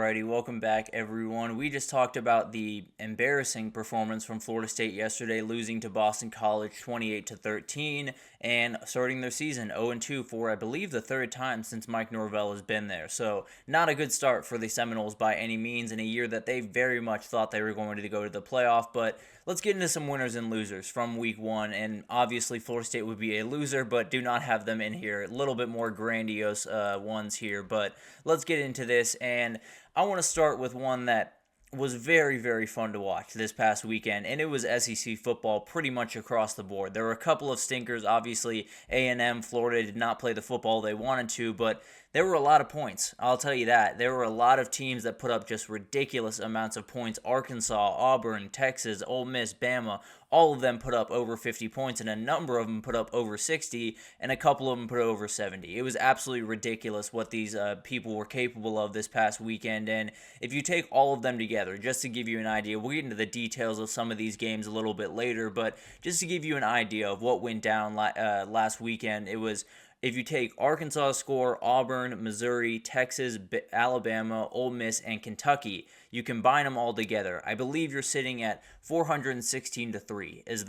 Alrighty, welcome back everyone. We just talked about the embarrassing performance from Florida State yesterday, losing to Boston College 28-13 and starting their season 0-2 for I believe the third time since Mike Norvell has been there. So not a good start for the Seminoles by any means in a year that they very much thought they were going to go to the playoff, but let's get into some winners and losers from week one, and obviously Florida State would be a loser, but do not have them in here. A little bit more grandiose ones here, but let's get into this, and I want to start with one that was very, very fun to watch this past weekend, and it was SEC football pretty much across the board. There were a couple of stinkers. Obviously, A&M, Florida did not play the football they wanted to, but there were a lot of points. I'll tell you that. There were a lot of teams that put up just ridiculous amounts of points. Arkansas, Auburn, Texas, Ole Miss, Bama, all of them put up over 50 points, and a number of them put up over 60, and a couple of them put over 70. It was absolutely ridiculous what these people were capable of this past weekend, and if you take all of them together, just to give you an idea, we'll get into the details of some of these games a little bit later, but just to give you an idea of what went down last weekend, it was, if you take Arkansas score, Auburn, Missouri, Texas, Alabama, Ole Miss, and Kentucky, you combine them all together, I believe you're sitting at 416-3 is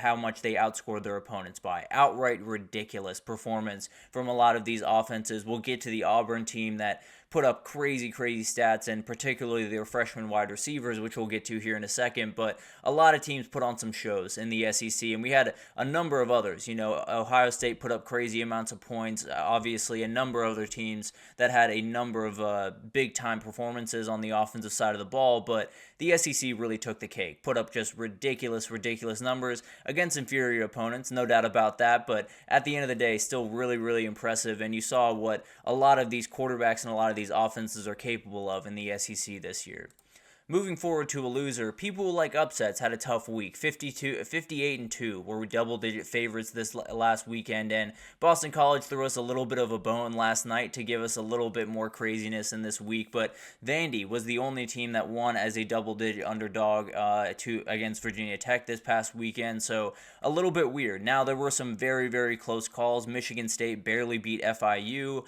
how much they outscored their opponents by. Outright ridiculous performance from a lot of these offenses. We'll get to the Auburn team that put up crazy stats, and particularly their freshman wide receivers, which we'll get to here in a second, but a lot of teams put on some shows in the SEC, and we had a number of others. Ohio State put up crazy amounts of points, obviously a number of other teams that had a number of big-time performances on the offensive side of the ball, but the SEC really took the cake, put up just ridiculous numbers against inferior opponents, no doubt about that, but at the end of the day, still really impressive, and you saw what a lot of these quarterbacks and a lot of these offenses are capable of in the SEC this year. Moving forward to a loser, people who like upsets had a tough week. 58-2 were double-digit favorites this last weekend, and Boston College threw us a little bit of a bone last night to give us a little bit more craziness in this week, but Vandy was the only team that won as a double-digit underdog against Virginia Tech this past weekend, so a little bit weird. Now, there were some very close calls. Michigan State barely beat FAU,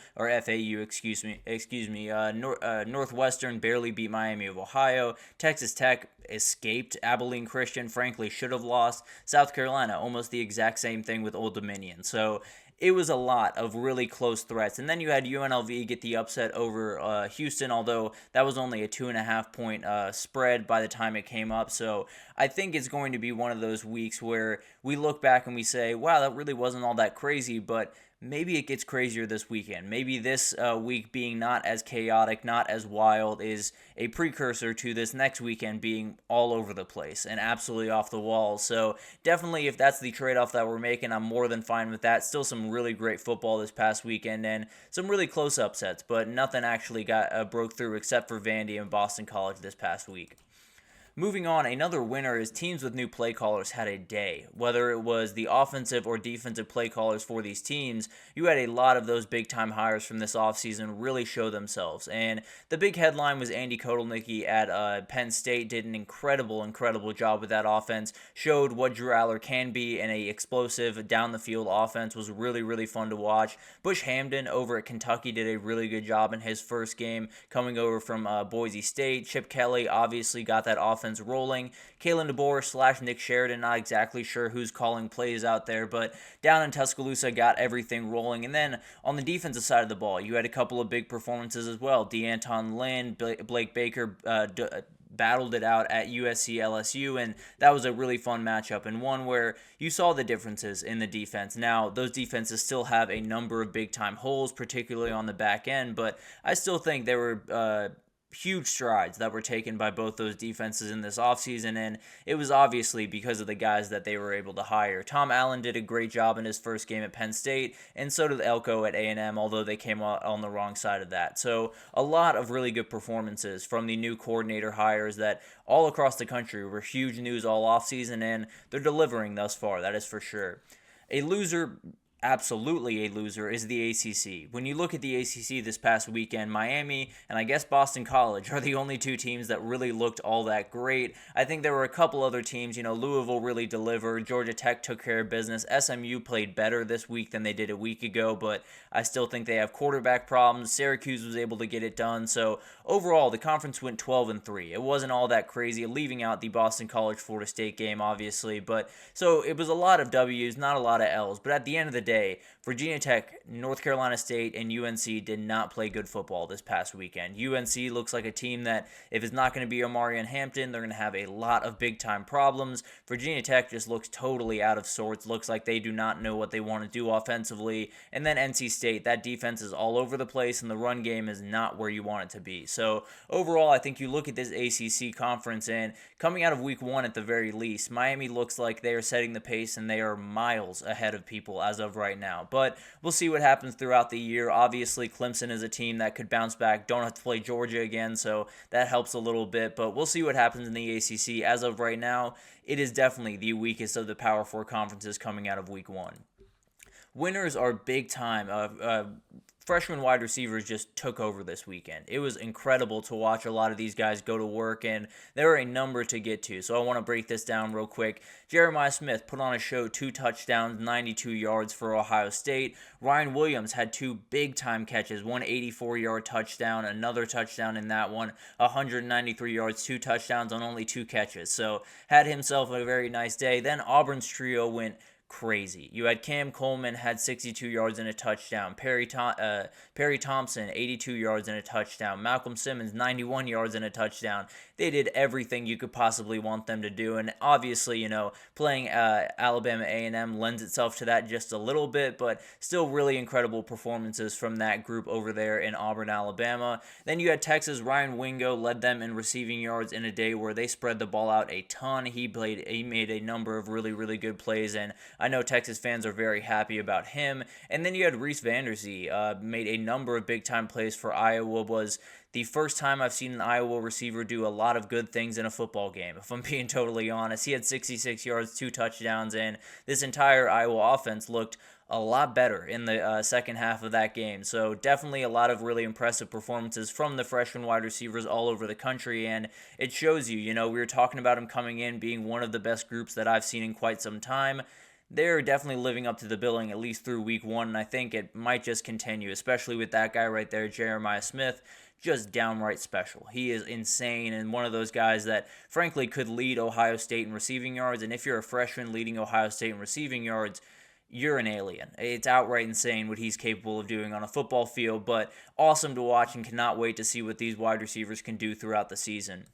Northwestern barely beat Miami of Ohio. Texas Tech escaped Abilene Christian, frankly should have lost. South Carolina, almost the exact same thing with Old Dominion. So it was a lot of really close threats. And then you had UNLV get the upset over Houston, although that was only a 2.5 point spread by the time it came up. So I think it's going to be one of those weeks where we look back and we say, wow, that really wasn't all that crazy, but maybe it gets crazier this weekend. Maybe this week being not as chaotic, not as wild, is a precursor to this next weekend being all over the place and absolutely off the wall. So definitely, if that's the trade-off that we're making, I'm more than fine with that. Still some really great football this past weekend and some really close upsets, but nothing actually broke through except for Vandy and Boston College this past week. Moving on, another winner is teams with new play callers had a day. Whether it was the offensive or defensive play callers for these teams, you had a lot of those big-time hires from this offseason really show themselves. And the big headline was Andy Kotelnicki at Penn State did an incredible job with that offense, showed what Drew Aller can be in a explosive down-the-field offense, was really fun to watch. Bush Hamden over at Kentucky did a really good job in his first game coming over from Boise State. Chip Kelly obviously got that offense rolling. Kalen DeBoer / Nick Sheridan, not exactly sure who's calling plays out there, but down in Tuscaloosa got everything rolling. And then on the defensive side of the ball, you had a couple of big performances as well. DeAnton Lynn, Blake Baker battled it out at USC LSU, and that was a really fun matchup and one where you saw the differences in the defense. Now, those defenses still have a number of big-time holes, particularly on the back end, but I still think there were huge strides that were taken by both those defenses in this offseason, and it was obviously because of the guys that they were able to hire. Tom Allen did a great job in his first game at Penn State, and so did Elko at A&M, although they came out on the wrong side of that. So a lot of really good performances from the new coordinator hires that all across the country were huge news all offseason, and they're delivering thus far, that is for sure. A loser absolutely a loser is the ACC. When you look at the ACC this past weekend, Miami and I guess Boston College are the only two teams that really looked all that great. I think there were a couple other teams, Louisville really delivered, Georgia Tech took care of business, SMU played better this week than they did a week ago, but I still think they have quarterback problems. Syracuse was able to get it done. So overall, the conference went 12-3. It wasn't all that crazy, leaving out the Boston College Florida State game, obviously, but so it was a lot of W's, not a lot of L's, but at the end of the day, Virginia Tech, North Carolina State, and UNC did not play good football this past weekend. UNC looks like a team that, if it's not going to be Omarion Hampton, they're going to have a lot of big-time problems. Virginia Tech just looks totally out of sorts, looks like they do not know what they want to do offensively. And then NC State, that defense is all over the place, and the run game is not where you want it to be. So overall, I think you look at this ACC conference, and coming out of week one at the very least, Miami looks like they are setting the pace, and they are miles ahead of people as of right now. But we'll see what happens throughout the year. Obviously, Clemson is a team that could bounce back. Don't have to play Georgia again, so that helps a little bit. But we'll see what happens in the ACC. As of right now, it is definitely the weakest of the Power Four conferences coming out of week one. Winners are big time. Freshman wide receivers just took over this weekend. It was incredible to watch a lot of these guys go to work, and there are a number to get to. So I want to break this down real quick. Jeremiah Smith put on a show, 2 touchdowns, 92 yards for Ohio State. Ryan Williams had 2 big-time catches, one 84-yard touchdown, another touchdown in that one, 193 yards, 2 touchdowns on only 2 catches. So had himself a very nice day. Then Auburn's trio went crazy. You had Cam Coleman had 62 yards and a touchdown. Perry Thompson 82 yards and a touchdown. Malcolm Simmons 91 yards and a touchdown. They did everything you could possibly want them to do, and obviously, playing Alabama A&M lends itself to that just a little bit, but still really incredible performances from that group over there in Auburn, Alabama. Then you had Texas. Ryan Wingo led them in receiving yards in a day where they spread the ball out a ton. He made a number of really, really good plays, and I know Texas fans are very happy about him. And then you had Reese Vanderzee, made a number of big-time plays for Iowa. Was the first time I've seen an Iowa receiver do a lot of good things in a football game, if I'm being totally honest. He had 66 yards, 2 touchdowns, and this entire Iowa offense looked a lot better in the second half of that game. So definitely a lot of really impressive performances from the freshman wide receivers all over the country, and it shows you, we were talking about him coming in, being one of the best groups that I've seen in quite some time. They're definitely living up to the billing, at least through week one, and I think it might just continue, especially with that guy right there, Jeremiah Smith, just downright special. He is insane, and one of those guys that, frankly, could lead Ohio State in receiving yards, and if you're a freshman leading Ohio State in receiving yards, you're an alien. It's outright insane what he's capable of doing on a football field, but awesome to watch, and cannot wait to see what these wide receivers can do throughout the season.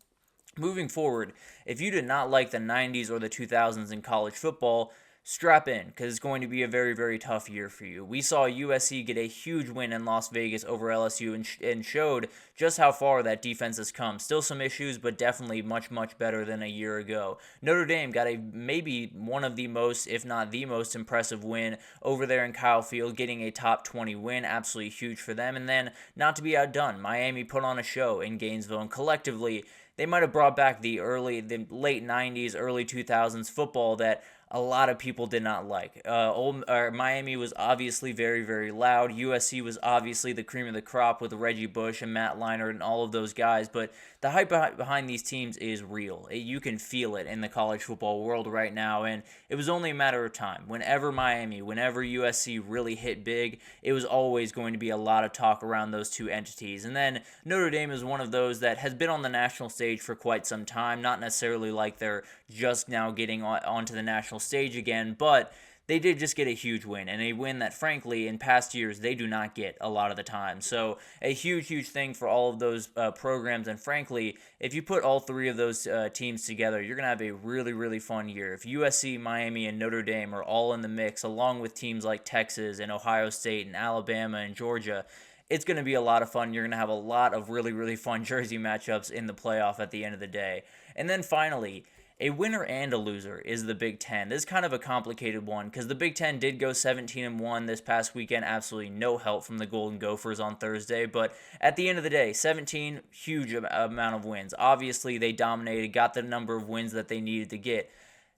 Moving forward, if you did not like the 90s or the 2000s in college football, strap in, because it's going to be a very, very tough year for you. We saw USC get a huge win in Las Vegas over LSU and showed just how far that defense has come. Still some issues, but definitely much, much better than a year ago. Notre Dame got maybe one of the most, if not the most impressive win over there in Kyle Field, getting a top 20 win. Absolutely huge for them. And then, not to be outdone, Miami put on a show in Gainesville, and collectively, they might have brought back the late 90s, early 2000s football that a lot of people did not like. Miami was obviously very, very loud. USC was obviously the cream of the crop with Reggie Bush and Matt Leinart and all of those guys, but the hype behind these teams is real. You can feel it in the college football world right now, and it was only a matter of time. Whenever USC really hit big, it was always going to be a lot of talk around those two entities. And then Notre Dame is one of those that has been on the national stage for quite some time, not necessarily like they're just now getting onto the national stage again, but they did just get a huge win, and a win that, frankly, in past years, they do not get a lot of the time. So a huge, huge thing for all of those programs, and frankly, if you put all three of those teams together, you're going to have a really, really fun year. If USC, Miami, and Notre Dame are all in the mix, along with teams like Texas and Ohio State and Alabama and Georgia, it's going to be a lot of fun. You're going to have a lot of really, really fun jersey matchups in the playoff at the end of the day. And then finally, a winner and a loser is the Big Ten. This is kind of a complicated one because the Big Ten did go 17-1 this past weekend. Absolutely no help from the Golden Gophers on Thursday. But at the end of the day, 17, huge amount of wins. Obviously, they dominated, got the number of wins that they needed to get.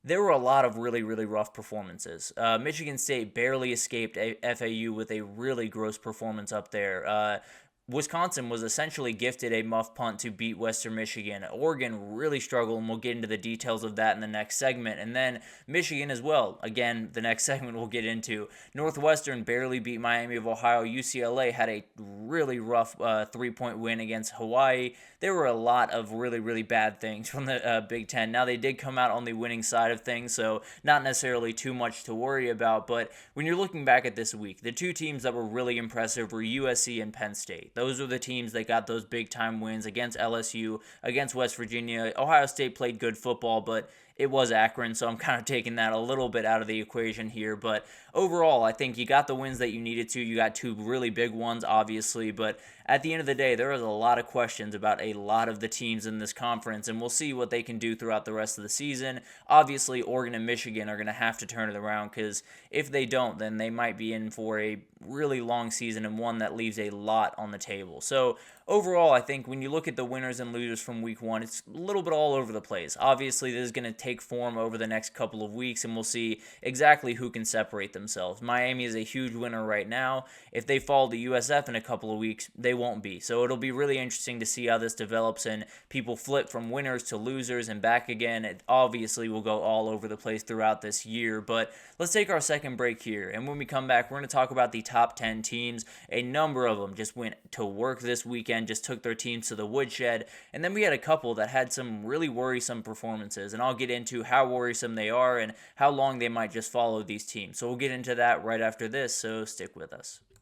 there were a lot of really, really rough performances. Michigan State barely escaped FAU with a really gross performance up there. Wisconsin was essentially gifted a muff punt to beat Western Michigan. Oregon really struggled, and we'll get into the details of that in the next segment. And then Michigan as well. Again, the next segment we'll get into. Northwestern barely beat Miami of Ohio. UCLA had a really rough 3-point win against Hawaii. There were a lot of really, really bad things from the Big Ten. Now, they did come out on the winning side of things, so not necessarily too much to worry about. But when you're looking back at this week, the two teams that were really impressive were USC and Penn State. Those are the teams that got those big-time wins against LSU, against West Virginia. Ohio State played good football, but it was Akron, so I'm kind of taking that a little bit out of the equation here. But overall, I think you got the wins that you needed to. You got two really big ones, obviously, but at the end of the day, there is a lot of questions about a lot of the teams in this conference, and we'll see what they can do throughout the rest of the season. Obviously, Oregon and Michigan are going to have to turn it around, because if they don't, then they might be in for a really long season and one that leaves a lot on the table. So overall, I think when you look at the winners and losers from week one, it's a little bit all over the place. Obviously, this is going to take form over the next couple of weeks, and we'll see exactly who can separate themselves. Miami is a huge winner right now. If they fall to USF in a couple of weeks, they won't be. So it'll be really interesting to see how this develops and people flip from winners to losers and back again. It obviously will go all over the place throughout this year, but let's take our second break here. And when we come back, we're going to talk about the top 10 teams. A number of them just went to work this weekend, just took their teams to the woodshed. And then we had a couple that had some really worrisome performances, and I'll get into how worrisome they are and how long they might just follow these teams. So we'll get into that right after this, so stick with us.